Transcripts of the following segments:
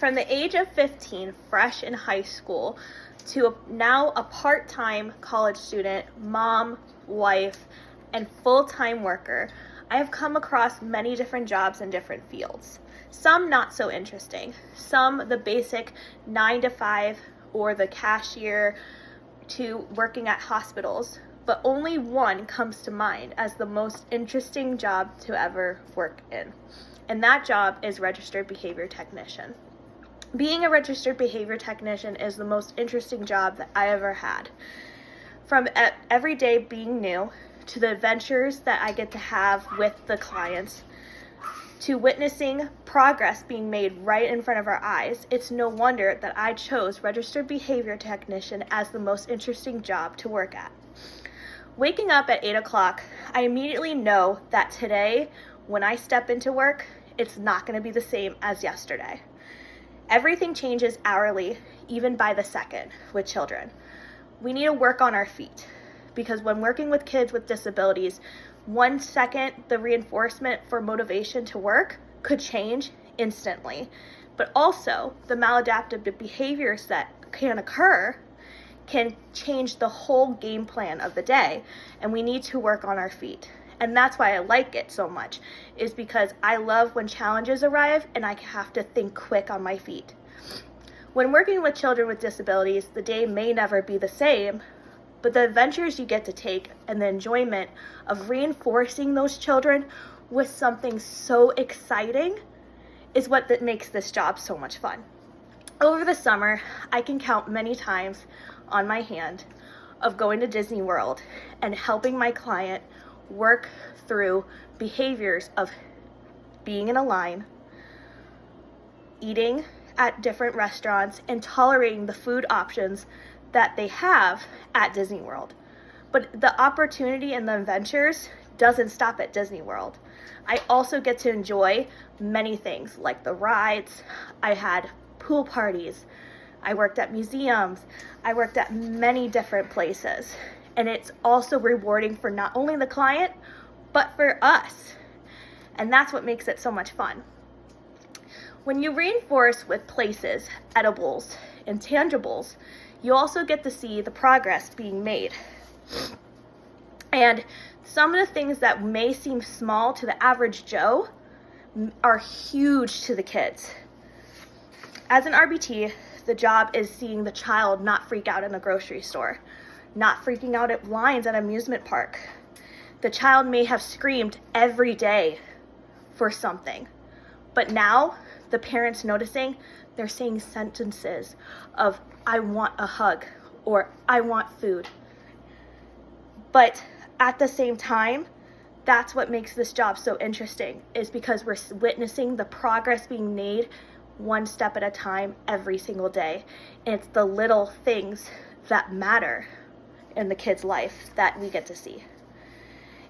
From the age of 15, fresh in high school, to now a part-time college student, mom, wife, and full-time worker, I have come across many different jobs in different fields. Some not so interesting, some the basic 9 to 5 or the cashier to working at hospitals, but only one comes to mind as the most interesting job to ever work in, and that job is registered behavior technician. Being a registered behavior technician is the most interesting job that I ever had. From every day being new, to the adventures that I get to have with the clients, to witnessing progress being made right in front of our eyes, it's no wonder that I chose registered behavior technician as the most interesting job to work at. Waking up at 8 o'clock, I immediately know that today, when I step into work, it's not going to be the same as yesterday. Everything changes hourly, even by the second, with children. We need to work on our feet, because when working with kids with disabilities, 1 second, the reinforcement for motivation to work could change instantly. But also, the maladaptive behaviors that can occur can change the whole game plan of the day, and we need to work on our feet. And that's why I like it so much, is because I love when challenges arrive and I have to think quick on my feet. When working with children with disabilities, the day may never be the same, but the adventures you get to take and the enjoyment of reinforcing those children with something so exciting is what makes this job so much fun. Over the summer, I can count many times on my hand of going to Disney World and helping my client work through behaviors of being in a line, eating at different restaurants, and tolerating the food options that they have at Disney World. But the opportunity and the adventures doesn't stop at Disney World. I also get to enjoy many things like the rides. I had pool parties. I worked at museums. I worked at many different places. And it's also rewarding for not only the client, but for us. And that's what makes it so much fun. When you reinforce with places, edibles, and tangibles, you also get to see the progress being made. And some of the things that may seem small to the average Joe are huge to the kids. As an RBT, the job is seeing the child not freak out in a grocery store, not freaking out at lines at an amusement park. The child may have screamed every day for something, but now the parents noticing, they're saying sentences of, "I want a hug," or "I want food." But at the same time, that's what makes this job so interesting, is because we're witnessing the progress being made one step at a time every single day. And it's the little things that matter in the kid's life that we get to see.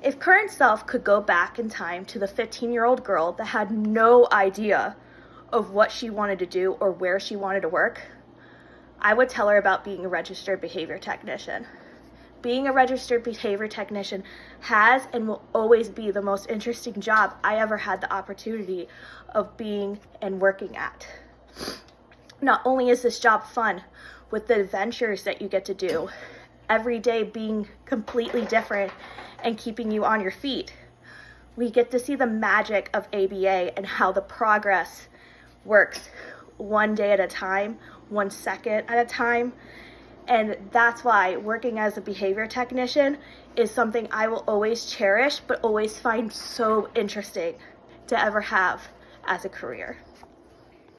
If current self could go back in time to the 15-year-old girl that had no idea of what she wanted to do or where she wanted to work, I would tell her about being a registered behavior technician. Being a registered behavior technician has and will always be the most interesting job I ever had the opportunity of being and working at. Not only is this job fun with the adventures that you get to do, every day being completely different and keeping you on your feet, we get to see the magic of ABA and how the progress works one day at a time, 1 second at a time. And that's why working as a behavior technician is something I will always cherish, but always find so interesting to ever have as a career.